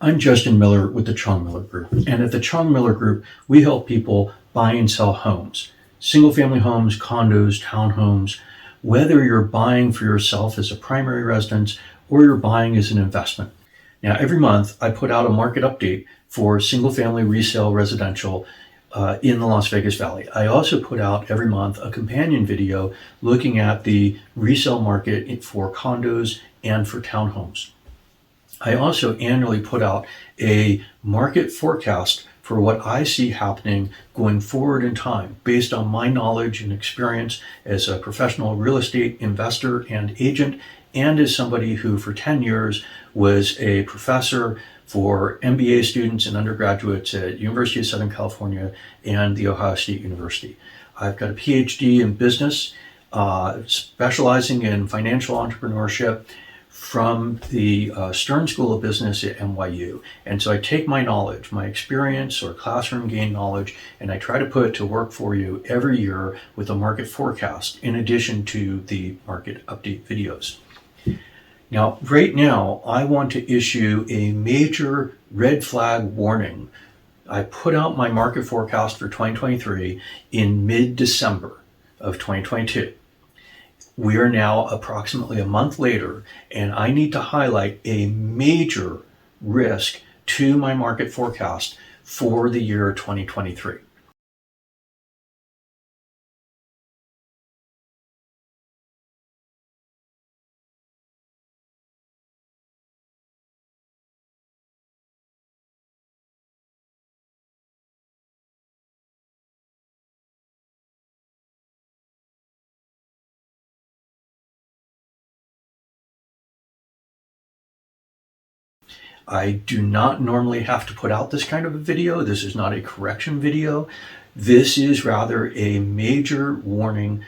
I'm Justin Miller with the Chong Miller Group. And at the Chong Miller Group, we help people buy and sell homes, single-family homes, condos, townhomes, whether you're buying for yourself as a primary residence or you're buying as an investment. Now, every month I put out a market update for single-family resale residential in the Las Vegas Valley. I also put out every month a companion video looking at the resale market for condos and for townhomes. I also annually put out a market forecast for what I see happening going forward in time based on my knowledge and experience as a professional real estate investor and agent, and as somebody who for 10 years was a professor for MBA students and undergraduates at University of Southern California and the Ohio State University. I've got a PhD in business, specializing in financial entrepreneurship from the Stern School of Business at NYU. And so I take my knowledge, my experience or classroom gained knowledge, and I try to put it to work for you every year with a market forecast in addition to the market update videos. Now, right now, I want to issue a major red flag warning. I put out my market forecast for 2023 in mid-December of 2022. We are now approximately a month later, and I need to highlight a major risk to my market forecast for the year 2023. I do not normally have to put out this kind of a video. This is not a correction video. This is rather a major warning.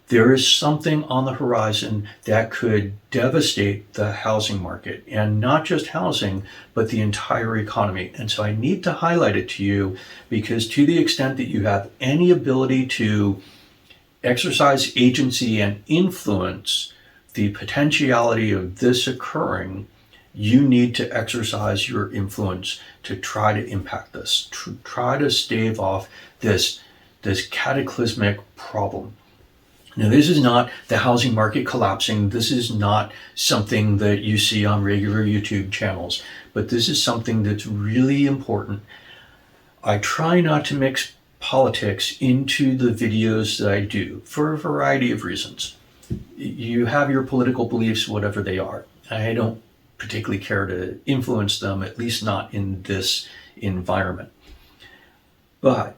There is something on the horizon that could devastate the housing market, and not just housing, but the entire economy. And so I need to highlight it to you because to the extent that you have any ability to exercise agency and influence the potentiality of this occurring, you need to exercise your influence to try to impact this, to try to stave off this cataclysmic problem. Now, this is not the housing market collapsing. This is not something that you see on regular YouTube channels, but this is something that's really important. I try not to mix politics into the videos that I do for a variety of reasons. You have your political beliefs, whatever they are. I don't particularly care to influence them, at least not in this environment. But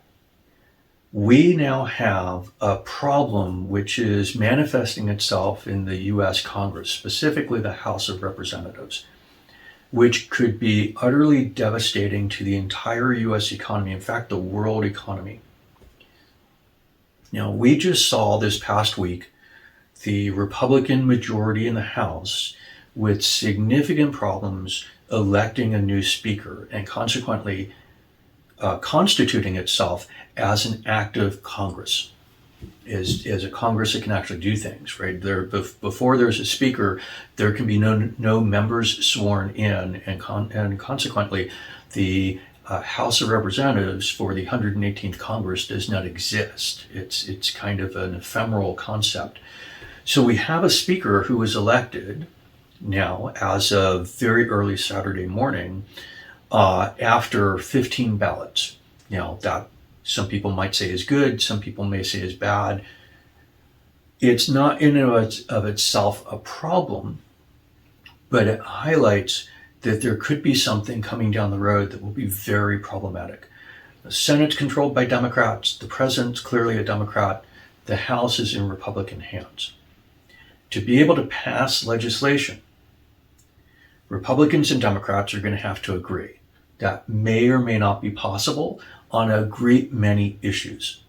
we now have a problem which is manifesting itself in the US Congress, specifically the House of Representatives, which could be utterly devastating to the entire US economy, in fact, the world economy. Now, we just saw this past week the Republican majority in the House with significant problems electing a new speaker and consequently constituting itself as an active Congress, as a Congress that can actually do things, right? Before there's a speaker, there can be no members sworn in, and consequently, the House of Representatives for the 118th Congress does not exist. It's kind of an ephemeral concept. So we have a speaker who was elected now as of very early Saturday morning after 15 ballots. Now, that some people might say is good, some people may say is bad. It's not in and of itself a problem, but it highlights that there could be something coming down the road that will be very problematic. The Senate's controlled by Democrats, the president's clearly a Democrat, the House is in Republican hands. To be able to pass legislation, Republicans and Democrats are going to have to agree. That may or may not be possible on a great many issues.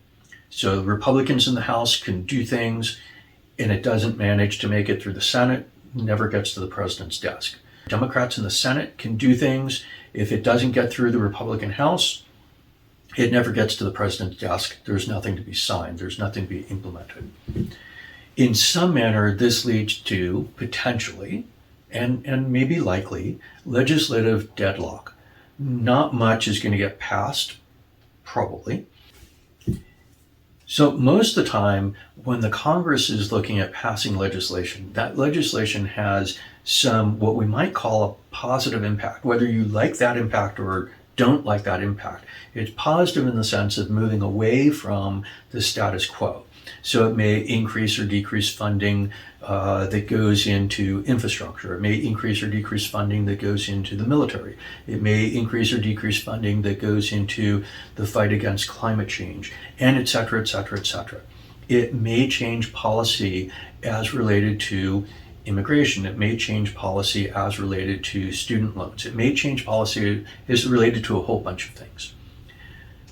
So the Republicans in the House can do things and it doesn't manage to make it through the Senate, never gets to the president's desk. Democrats in the Senate can do things. If it doesn't get through the Republican House, it never gets to the president's desk. There's nothing to be signed. There's nothing to be implemented. In some manner, this leads to potentially and maybe likely legislative deadlock. not much is going to get passed, probably. So most of the time, when the Congress is looking at passing legislation, that legislation has some, what we might call a positive impact, whether you like that impact or don't like that impact. It's positive in the sense of moving away from the status quo. So it may increase or decrease funding that goes into infrastructure. It may increase or decrease funding that goes into the military. It may increase or decrease funding that goes into the fight against climate change, and et cetera, et cetera, et cetera. It may change policy as related to immigration. It may change policy as related to student loans. It may change policy as related to a whole bunch of things.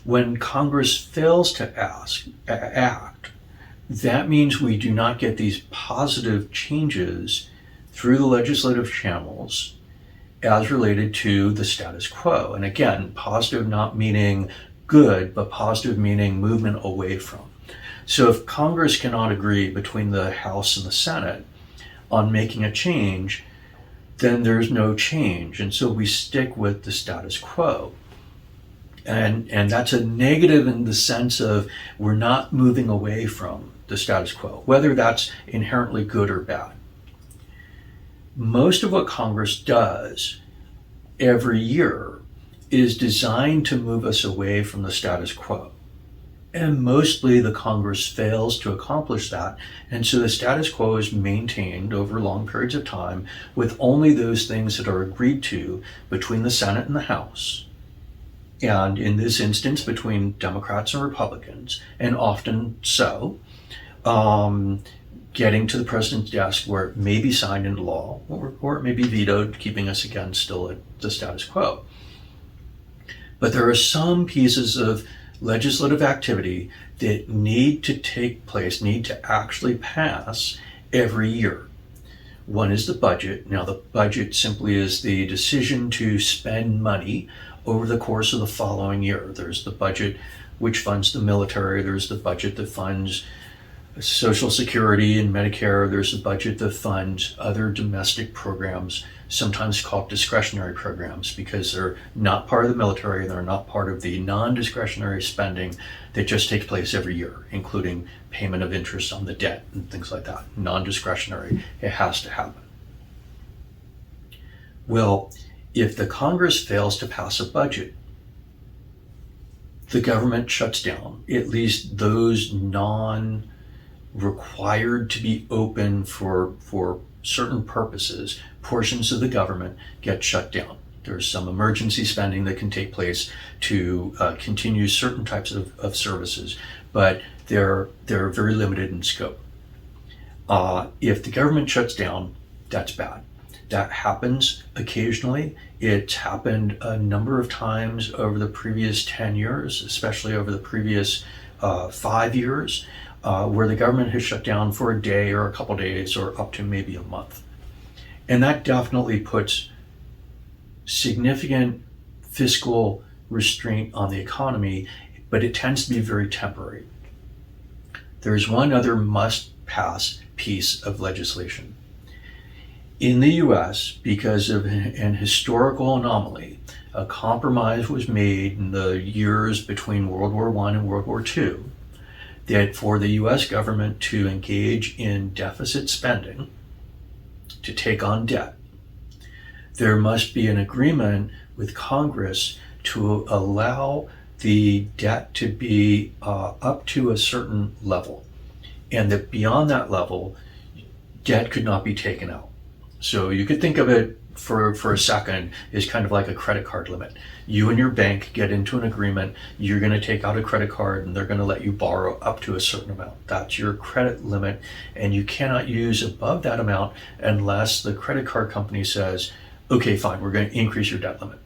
When Congress fails to act, that means we do not get these positive changes through the legislative channels as related to the status quo. And again, positive not meaning good, but positive meaning movement away from. So if Congress cannot agree between the House and the Senate on making a change, then there's no change. And so we stick with the status quo. And that's a negative in the sense of we're not moving away from the status quo, whether that's inherently good or bad. Most of what Congress does every year is designed to move us away from the status quo. And mostly the Congress fails to accomplish that. And so the status quo is maintained over long periods of time with only those things that are agreed to between the Senate and the House. And in this instance, between Democrats and Republicans, and often so, getting to the president's desk where it may be signed into law or it may be vetoed, keeping us again still at the status quo. But there are some pieces of legislative activity that need to take place, need to actually pass every year. One is the budget. Now, the budget simply is the decision to spend money over the course of the following year. There's the budget which funds the military. There's the budget that funds Social Security and Medicare. There's a budget that funds other domestic programs, sometimes called discretionary programs, because they're not part of the military. They're not part of the non-discretionary spending that just takes place every year, including payment of interest on the debt and things like that. Non-discretionary, it has to happen. Well, if the Congress fails to pass a budget, the government shuts down, at least those required to be open for certain purposes, portions of the government get shut down. There's some emergency spending that can take place to continue certain types of services, but they're very limited in scope. If the government shuts down, that's bad. That happens occasionally. It's happened a number of times over the previous 10 years, especially over the previous 5 years, where the government has shut down for a day or a couple days or up to maybe a month. And that definitely puts significant fiscal restraint on the economy, but it tends to be very temporary. There's one other must-pass piece of legislation. In the US, because of an historical anomaly, a compromise was made in the years between World War I and World War II that for the US government to engage in deficit spending, to take on debt, there must be an agreement with Congress to allow the debt to be up to a certain level, and that beyond that level, debt could not be taken out. So you could think of it for a second as kind of like a credit card limit. You and your bank get into an agreement, you're going to take out a credit card and they're going to let you borrow up to a certain amount. That's your credit limit, and you cannot use above that amount unless the credit card company says, okay, fine, we're going to increase your debt limit.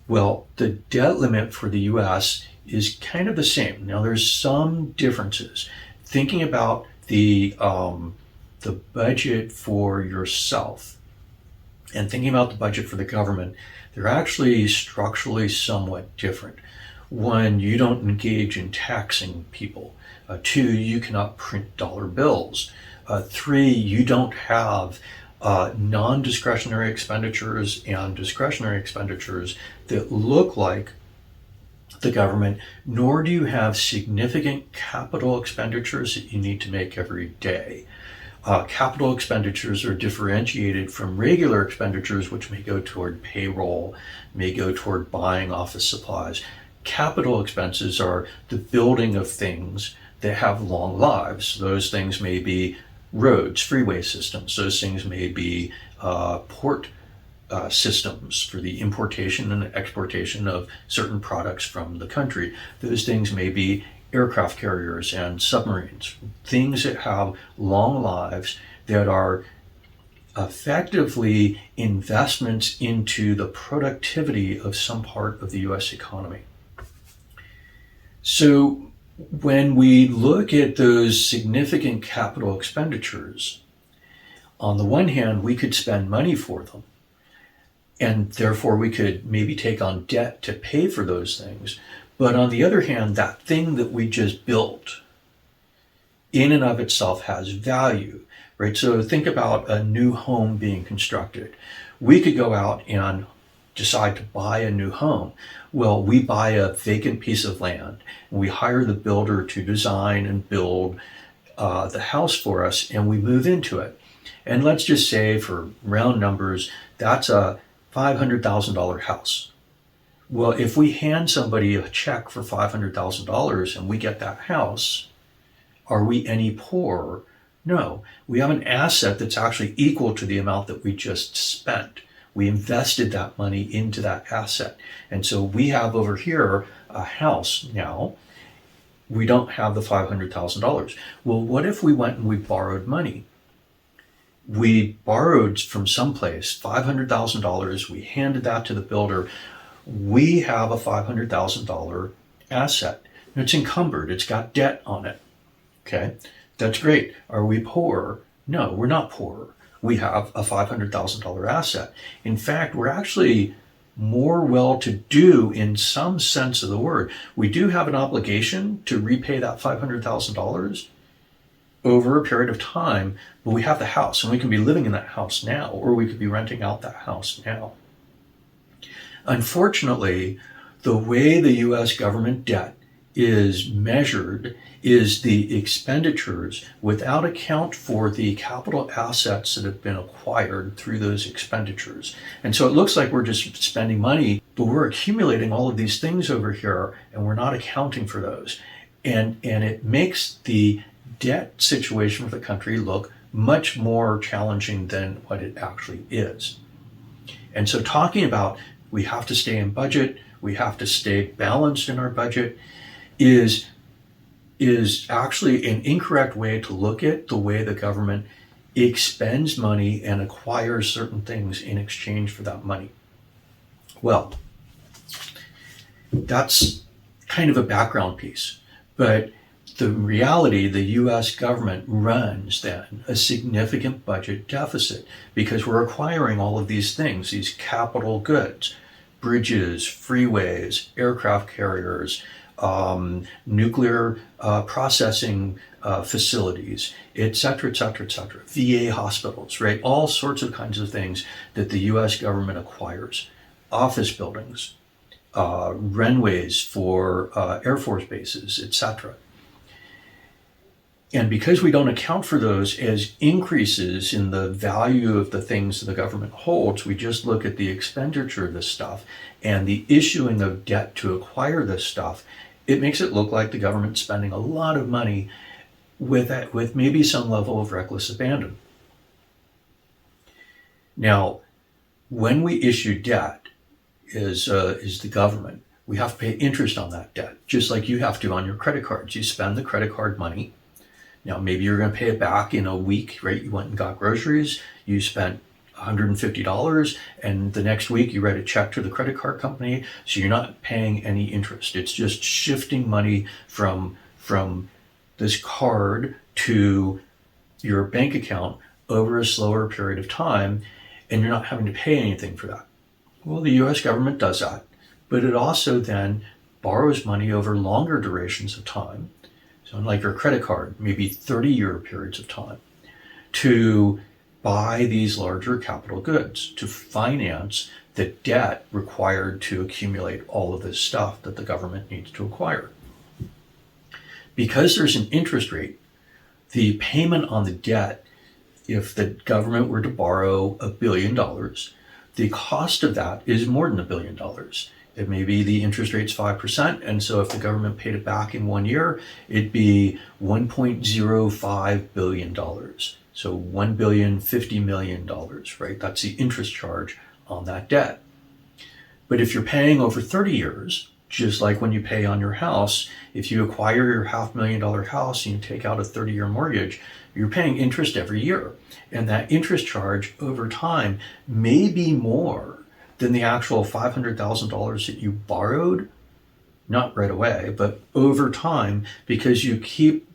Well, the debt limit for the US is kind of the same. Now there's some differences. Thinking about the budget for yourself and thinking about the budget for the government, they're actually structurally somewhat different. One, you don't engage in taxing people. Two, you cannot print dollar bills. Three, you don't have non-discretionary expenditures and discretionary expenditures that look like the government, nor do you have significant capital expenditures that you need to make every day. Capital expenditures are differentiated from regular expenditures, which may go toward payroll, may go toward buying office supplies. Capital expenses are the building of things that have long lives. Those things may be roads, freeway systems. Those things may be port systems for the importation and exportation of certain products from the country. Those things may be aircraft carriers and submarines, things that have long lives that are effectively investments into the productivity of some part of the US economy. So when we look at those significant capital expenditures, on the one hand, we could spend money for them, and therefore we could maybe take on debt to pay for those things. But on the other hand, that thing that we just built in and of itself has value, right? So think about a new home being constructed. We could go out and decide to buy a new home. Well, we buy a vacant piece of land and we hire the builder to design and build the house for us, and we move into it. And let's just say, for round numbers, that's a $500,000 house. Well, if we hand somebody a check for $500,000 and we get that house, are we any poorer? No. We have an asset that's actually equal to the amount that we just spent. We invested that money into that asset. And so we have over here a house now. We don't have the $500,000. Well, what if we went and we borrowed money? We borrowed from someplace $500,000. We handed that to the builder. We have a $500,000 asset. It's encumbered. It's got debt on it. Okay, that's great. Are we poor? No, we're not poor. We have a $500,000 asset. In fact, we're actually more well-to-do in some sense of the word. We do have an obligation to repay that $500,000 over a period of time, but we have the house, and we can be living in that house now, or we could be renting out that house now. Unfortunately, the way the US government debt is measured is the expenditures without account for the capital assets that have been acquired through those expenditures. And so it looks like we're just spending money, but we're accumulating all of these things over here and we're not accounting for those. And it makes the debt situation for the country look much more challenging than what it actually is. And so talking about we have to stay in budget, we have to stay balanced in our budget, is actually an incorrect way to look at the way the government expends money and acquires certain things in exchange for that money. Well, that's kind of a background piece, but the reality, the US government runs then a significant budget deficit because we're acquiring all of these things, these capital goods, bridges, freeways, aircraft carriers, nuclear processing facilities, et cetera, et cetera, et cetera. VA hospitals, right? All sorts of kinds of things that the US government acquires. Office buildings, runways for Air Force bases, et cetera. And because we don't account for those as increases in the value of the things the government holds, we just look at the expenditure of this stuff and the issuing of debt to acquire this stuff. It makes it look like the government's spending a lot of money with maybe some level of reckless abandon. Now, when we issue debt as the government, we have to pay interest on that debt, just like you have to on your credit cards. You spend the credit card money. Now, maybe you're going to pay it back in a week, right? You went and got groceries, you spent $150, and the next week you write a check to the credit card company, so you're not paying any interest. It's just shifting money from this card to your bank account over a slower period of time, and you're not having to pay anything for that. Well, the US government does that, but it also then borrows money over longer durations of time. So unlike your credit card, maybe 30-year periods of time, to buy these larger capital goods to finance the debt required to accumulate all of this stuff that the government needs to acquire. Because there's an interest rate, the payment on the debt, if the government were to borrow $1 billion, the cost of that is more than $1 billion. It may be the interest rate's 5%, and so if the government paid it back in 1 year, it'd be $1.05 billion. So $1.05 billion, right? That's the interest charge on that debt. But if you're paying over 30 years, just like when you pay on your house, if you acquire your $500,000 house and you take out a 30-year mortgage, you're paying interest every year. And that interest charge over time may be more than the actual $500,000 that you borrowed, not right away, but over time, because you keep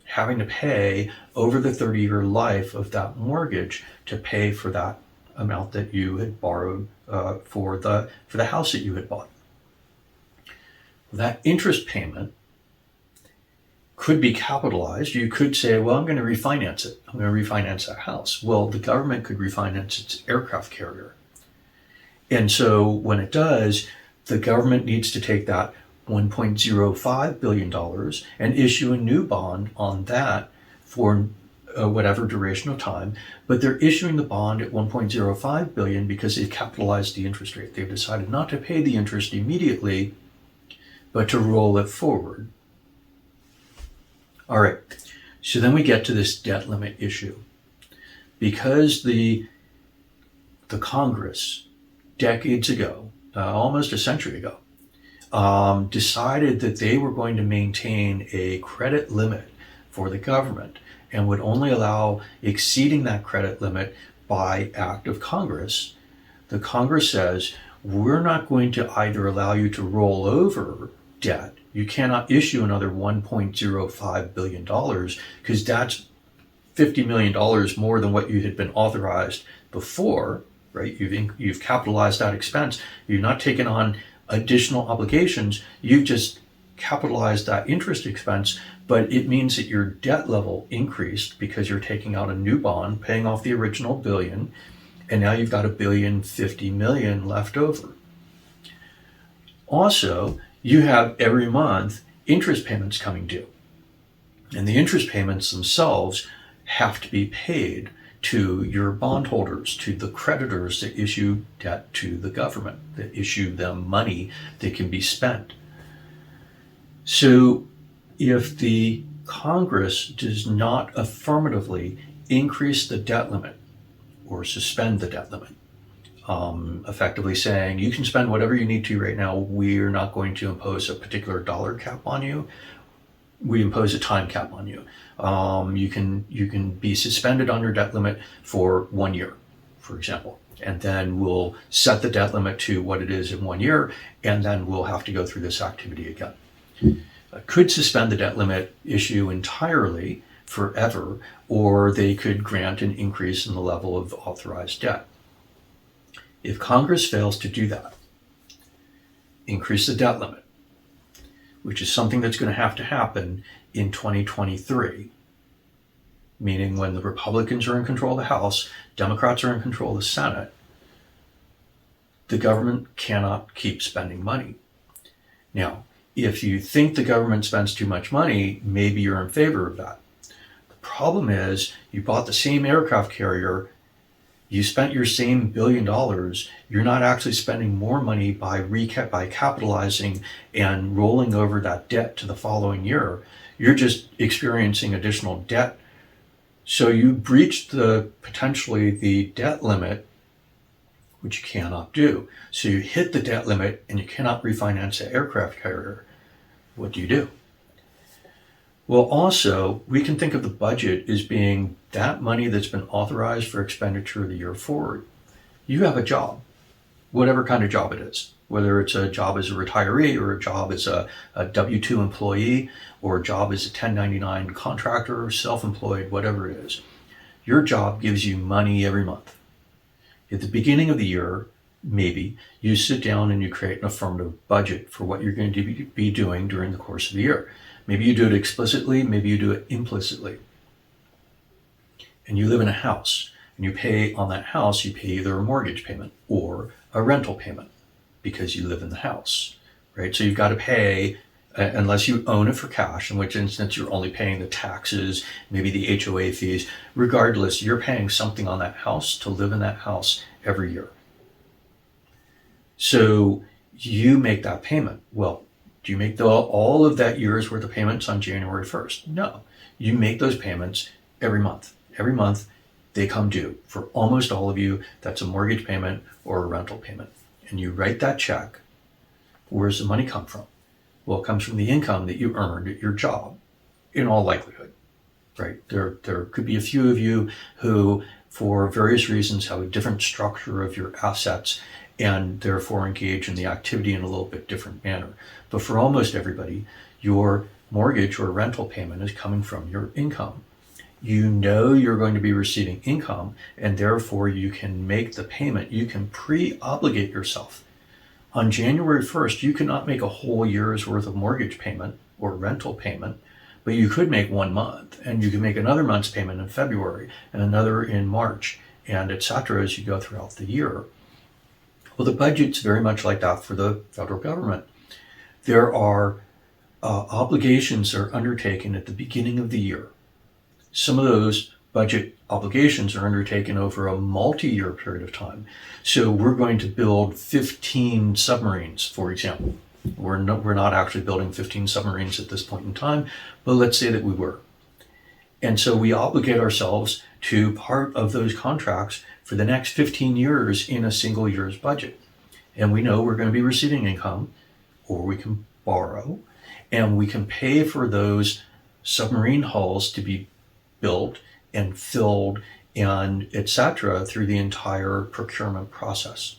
having to pay over the 30-year life of that mortgage to pay for that amount that you had borrowed for the house that you had bought. That interest payment could be capitalized. You could say, well, I'm going to refinance it. I'm going to refinance that house. Well, the government could refinance its aircraft carrier. And so when it does, the government needs to take that $1.05 billion and issue a new bond on that for whatever duration of time. But they're issuing the bond at $1.05 billion because they've capitalized the interest rate. They've decided not to pay the interest immediately, but to roll it forward. All right, so then we get to this debt limit issue. Because the Congress, decades ago, almost a century ago, decided that they were going to maintain a credit limit for the government and would only allow exceeding that credit limit by act of Congress, the Congress says, we're not going to either allow you to roll over debt. You cannot issue another $1.05 billion because that's $50 million more than what you had been authorized before, right? You've capitalized that expense. You've not taken on additional obligations. You've just capitalized that interest expense, but it means that your debt level increased because you're taking out a new bond, paying off the original billion, and now you've got $1.05 billion left over. Also, you have every month interest payments coming due. And the interest payments themselves have to be paid to your bondholders, to the creditors that issue debt to the government, that issue them money that can be spent. So if the Congress does not affirmatively increase the debt limit or suspend the debt limit, effectively saying you can spend whatever you need to right now, we're not going to impose a particular dollar cap on you, we impose a time cap on you. You can be suspended on your debt limit for 1 year, for example, and then we'll set the debt limit to what it is in 1 year, and then we'll have to go through this activity again. Could suspend the debt limit issue entirely forever, or they could grant an increase in the level of authorized debt. If Congress fails to do that, increase the debt limit, which is something that's going to happen in 2023, meaning when the Republicans are in control of the House, Democrats are in control of the Senate, the government cannot keep spending money. Now, if you think the government spends too much money, maybe you're in favor of that. The problem is you bought the same aircraft carrier, you spent your same $1 billion, you're not actually spending more money by capitalizing and rolling over that debt to the following year. You're just experiencing additional debt. So you breached potentially the debt limit, which you cannot do. So you hit the debt limit and you cannot refinance the aircraft carrier. What do? Well, also, we can think of the budget as being that money that's been authorized for expenditure the year forward. You have a job, whatever kind of job it is, whether it's a job as a retiree or a job as a W-2 employee or a job as a 1099 contractor or self-employed, whatever it is. Your job gives you money every month. At the beginning of the year, maybe, you sit down and you create an affirmative budget for what you're going to be doing during the course of the year. Maybe you do it explicitly, maybe you do it implicitly. And you live in a house. and you pay on that house, you pay either a mortgage payment or a rental payment because you live in the house, right? So you've got to pay, unless you own it for cash, in which instance you're only paying the taxes, maybe the HOA fees. Regardless, you're paying something on that house to live in that house every year. So you make that payment. Well, do you make all of that year's worth of payments on January 1st? No. You make those payments every month. Every month they come due. For almost all of you, that's a mortgage payment or a rental payment. And you write that check. Where's the money come from? Well, it comes from the income that you earned at your job, in all likelihood, right? There could be a few of you who, for various reasons, have a different structure of your assets and therefore engage in the activity in a little bit different manner. But for almost everybody, your mortgage or rental payment is coming from your income. You know you're going to be receiving income, and therefore you can make the payment. You can pre-obligate yourself. On January 1st, you cannot make a whole year's worth of mortgage payment or rental payment, but you could make 1 month, and you can make another month's payment in February and another in March, and etc. as you go throughout the year. Well, the budget's very much like that for the federal government. There are obligations that are undertaken at the beginning of the year. Some of those budget obligations are undertaken over a multi-year period of time. So we're going to build 15 submarines, for example. We're not actually building 15 submarines at this point in time, but let's say that we were. And so we obligate ourselves to part of those contracts for the next 15 years in a single year's budget. And we know we're going to be receiving income, or we can borrow, and we can pay for those submarine hulls to be built and filled and etc. through the entire procurement process.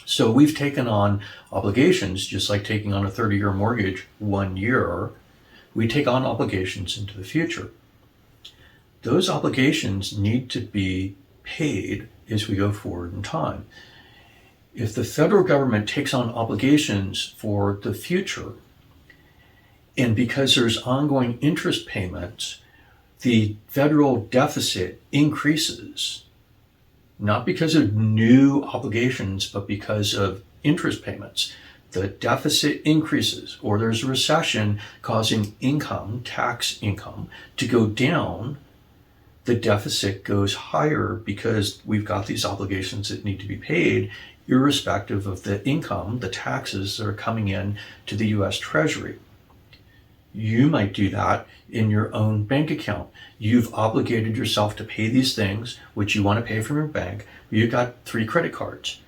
So we've taken on obligations, just like taking on a 30-year mortgage 1 year. We take on obligations into the future. Those obligations need to be paid as we go forward in time. If the federal government takes on obligations for the future, and because there's ongoing interest payments, the federal deficit increases, not because of new obligations, but because of interest payments. The deficit increases, or there's a recession causing income, tax income, to go down. The deficit goes higher because we've got these obligations that need to be paid, irrespective of the income, the taxes that are coming in to the U.S. Treasury. You might do that in your own bank account. You've obligated yourself to pay these things, which you want to pay from your bank. You've got 3 credit cards,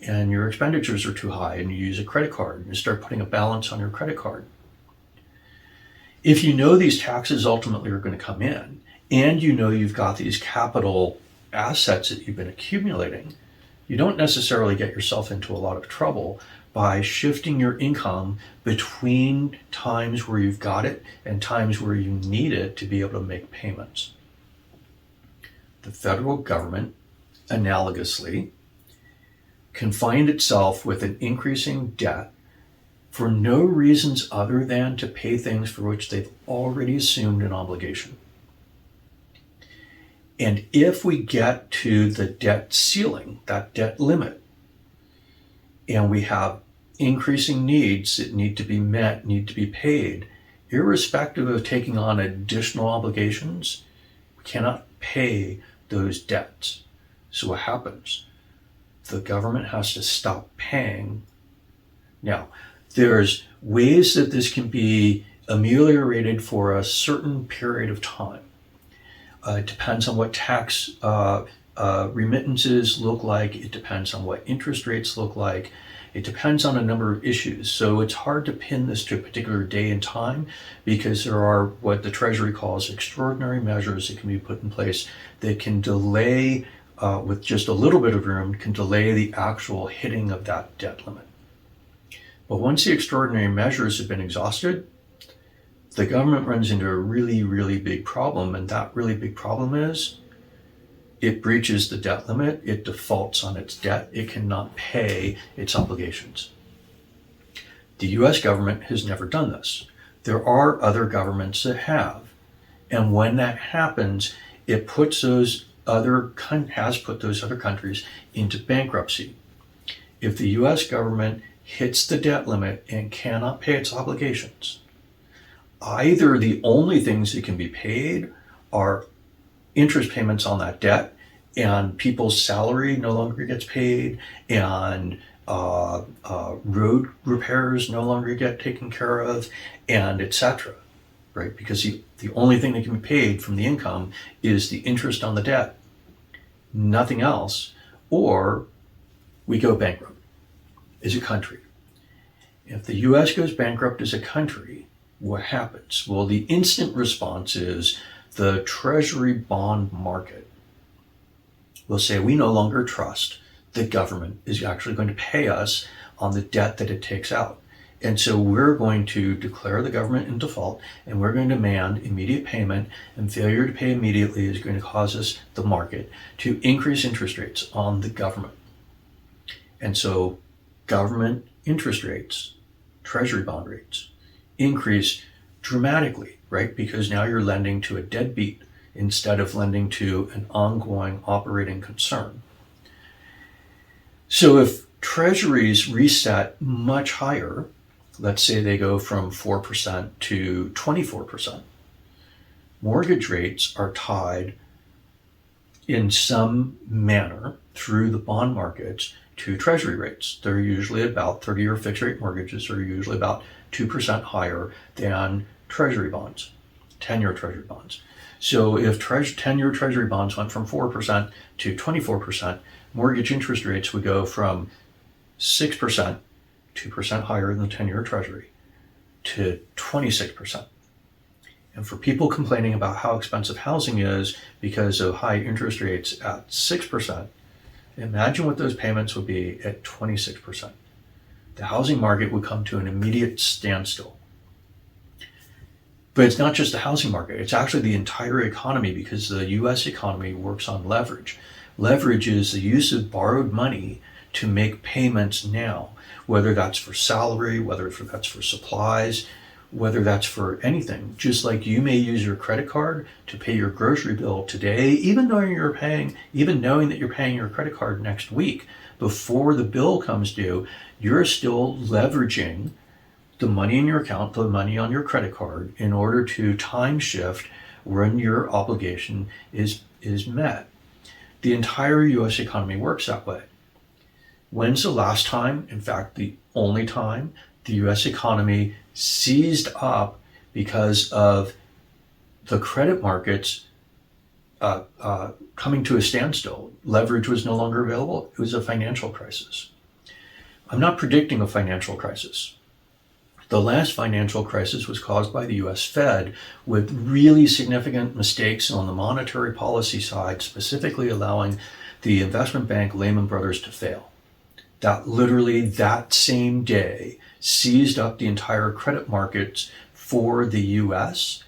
and your expenditures are too high, and you use a credit card, and you start putting a balance on your credit card. If you know these taxes ultimately are going to come in, and you know you've got these capital assets that you've been accumulating, you don't necessarily get yourself into a lot of trouble by shifting your income between times where you've got it and times where you need it to be able to make payments. The federal government, analogously, can find itself with an increasing debt for no reasons other than to pay things for which they've already assumed an obligation. And if we get to the debt ceiling, that debt limit, and we have increasing needs that need to be met, need to be paid, irrespective of taking on additional obligations, we cannot pay those debts. So what happens? The government has to stop paying. Now, there's ways that this can be ameliorated for a certain period of time. It depends on what tax remittances look like. It depends on what interest rates look like. It depends on a number of issues. So it's hard to pin this to a particular day and time, because there are what the Treasury calls extraordinary measures that can be put in place that can delay, with just a little bit of room, can delay the actual hitting of that debt limit. But once the extraordinary measures have been exhausted, the government runs into a really, really big problem. And that really big problem is it breaches the debt limit. It defaults on its debt. It cannot pay its obligations. The US government has never done this. There are other governments that have. And when that happens, it puts those has put those other countries into bankruptcy. If the US government hits the debt limit and cannot pay its obligations, either the only things that can be paid are interest payments on that debt, and people's salary no longer gets paid, and road repairs no longer get taken care of, and etc. Right? Because the only thing that can be paid from the income is the interest on the debt, nothing else, or we go bankrupt as a country. If the US goes bankrupt as a country, what happens? Well, the instant response is the Treasury bond market will say we no longer trust the government is actually going to pay us on the debt that it takes out. And so we're going to declare the government in default, and we're going to demand immediate payment, and failure to pay immediately is going to cause us, the market, to increase interest rates on the government. And so government interest rates, Treasury bond rates, increase dramatically, right? Because now you're lending to a deadbeat instead of lending to an ongoing operating concern. So if treasuries reset much higher, let's say they go from 4% to 24%, mortgage rates are tied in some manner through the bond markets to treasury rates. They're usually about 30-year fixed rate mortgages are usually about 2% higher than treasury bonds, 10-year treasury bonds. So if 10-year treasury bonds went from 4% to 24%, mortgage interest rates would go from 6%, 2% higher than the 10-year treasury, to 26%. And for people complaining about how expensive housing is because of high interest rates at 6%, imagine what those payments would be at 26%. The housing market would come to an immediate standstill. But it's not just the housing market, it's actually the entire economy, because the US economy works on leverage. Leverage is the use of borrowed money to make payments now, whether that's for salary, whether that's for supplies, whether that's for anything. Just like you may use your credit card to pay your grocery bill today, even knowing that you're paying your credit card next week, before the bill comes due, you're still leveraging the money in your account, the money on your credit card, in order to time shift when your obligation is met. The entire US economy works that way. When's the last time, in fact, the only time, the US economy seized up because of the credit markets coming to a standstill? Leverage was no longer available. It was a financial crisis. I'm not predicting a financial crisis. The last financial crisis was caused by the US Fed, with really significant mistakes on the monetary policy side, specifically allowing the investment bank Lehman Brothers to fail. That literally that same day seized up the entire credit markets for the US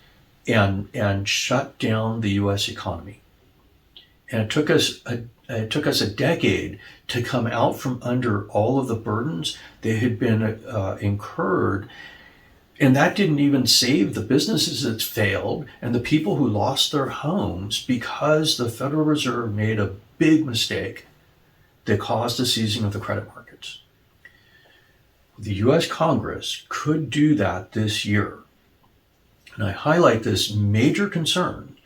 and shut down the US economy. And it took us a decade to come out from under all of the burdens that had been incurred. And that didn't even save the businesses that failed and the people who lost their homes, because the Federal Reserve made a big mistake that caused the seizing of the credit markets. The US Congress could do that this year. And I highlight this major concern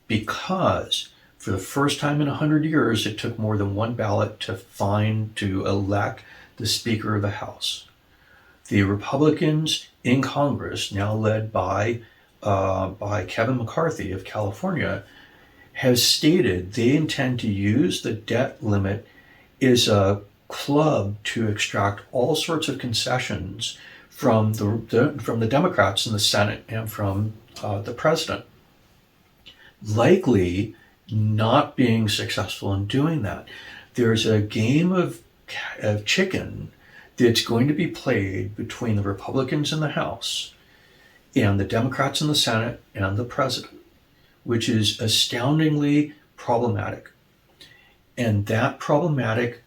because for the first time in 100 years, it took more than one ballot to elect the Speaker of the House. The Republicans in Congress, now led by Kevin McCarthy of California, have stated they intend to use the debt limit as a club to extract all sorts of concessions from the Democrats in the Senate and from the president. Likely not being successful in doing that. There's a game of chicken that's going to be played between the Republicans in the House and the Democrats in the Senate and the president, which is astoundingly problematic. And that problematic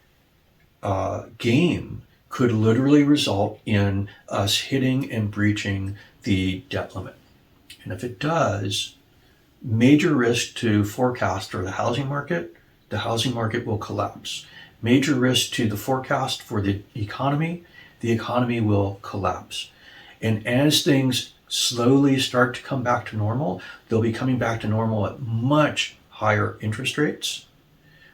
game could literally result in us hitting and breaching the debt limit. And if it does, Major risk to forecast for the housing market will collapse. Major risk to the forecast for the economy will collapse. And as things slowly start to come back to normal, they'll be coming back to normal at much higher interest rates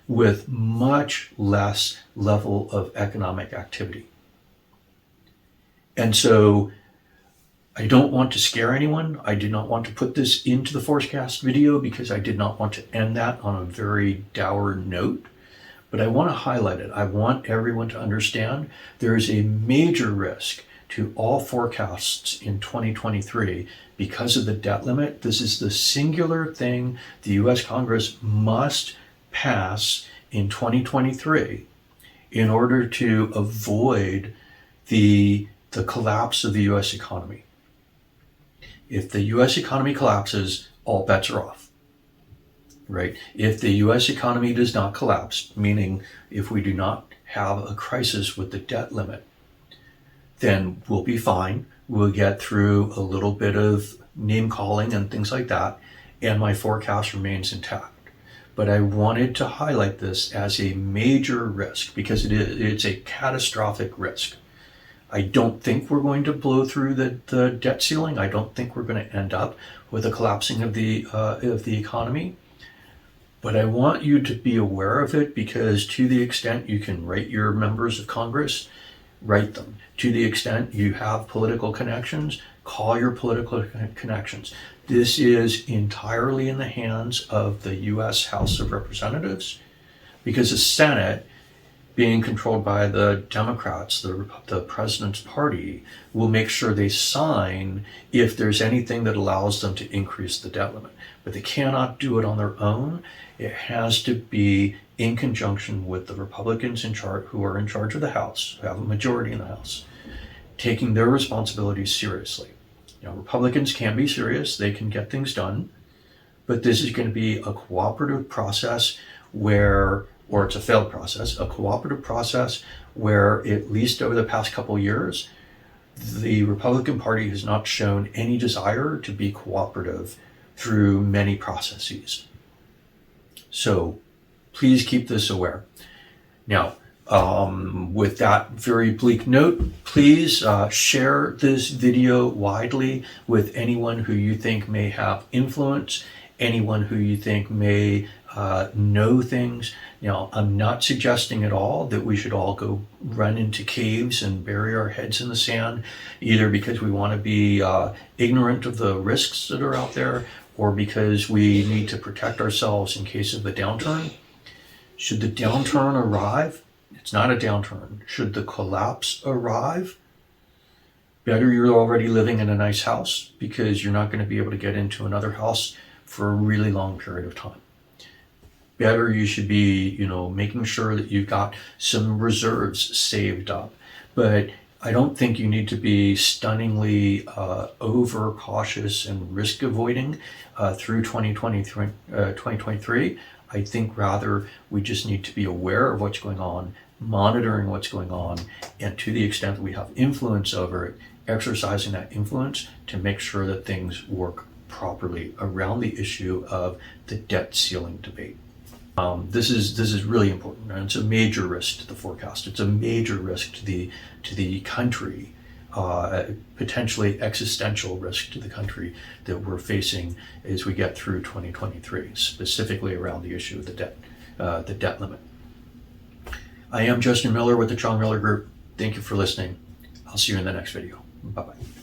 with much less level of economic activity. And so I don't want to scare anyone. I did not want to put this into the forecast video because I did not want to end that on a very dour note. But I want to highlight it. I want everyone to understand there is a major risk to all forecasts in 2023 because of the debt limit. This is the singular thing the US Congress must pass in 2023 in order to avoid the collapse of the US economy. If the US economy collapses, all bets are off. Right? If the US economy does not collapse, meaning if we do not have a crisis with the debt limit, then we'll be fine. We'll get through a little bit of name calling and things like that, and my forecast remains intact. But I wanted to highlight this as a major risk because it's a catastrophic risk. I don't think we're going to blow through the debt ceiling. I don't think we're going to end up with a collapsing of the economy. But I want you to be aware of it because to the extent you can write your members of Congress, write them. To the extent you have political connections, call your political connections. This is entirely in the hands of the U.S. House of Representatives because the Senate, being controlled by the Democrats, the president's party, will make sure they sign if there's anything that allows them to increase the debt limit. But they cannot do it on their own. It has to be in conjunction with the Republicans who are in charge of the House, who have a majority in the House, taking their responsibilities seriously. Republicans can be serious, they can get things done, but this is going to be a cooperative process or it's a failed process, a cooperative process where at least over the past couple of years, the Republican Party has not shown any desire to be cooperative through many processes. So please keep this aware. Now, with that very bleak note, please share this video widely with anyone who you think may have influence, anyone who you think may know things. Now, I'm not suggesting at all that we should all go run into caves and bury our heads in the sand, either because we want to be ignorant of the risks that are out there or because we need to protect ourselves in case of a downturn. Should the downturn arrive, it's not a downturn. Should the collapse arrive, better you're already living in a nice house because you're not going to be able to get into another house for a really long period of time. Better you should be, making sure that you've got some reserves saved up. But I don't think you need to be stunningly over cautious and risk avoiding through 2023. I think rather we just need to be aware of what's going on, monitoring what's going on, and to the extent that we have influence over it, exercising that influence to make sure that things work properly around the issue of the debt ceiling debate. This is really important, and it's a major risk to the forecast. It's a major risk to the country, potentially existential risk to the country that we're facing as we get through 2023, specifically around the issue of the debt limit. I am Justin Miller with the Chong Miller Group. Thank you for listening. I'll see you in the next video. Bye-bye.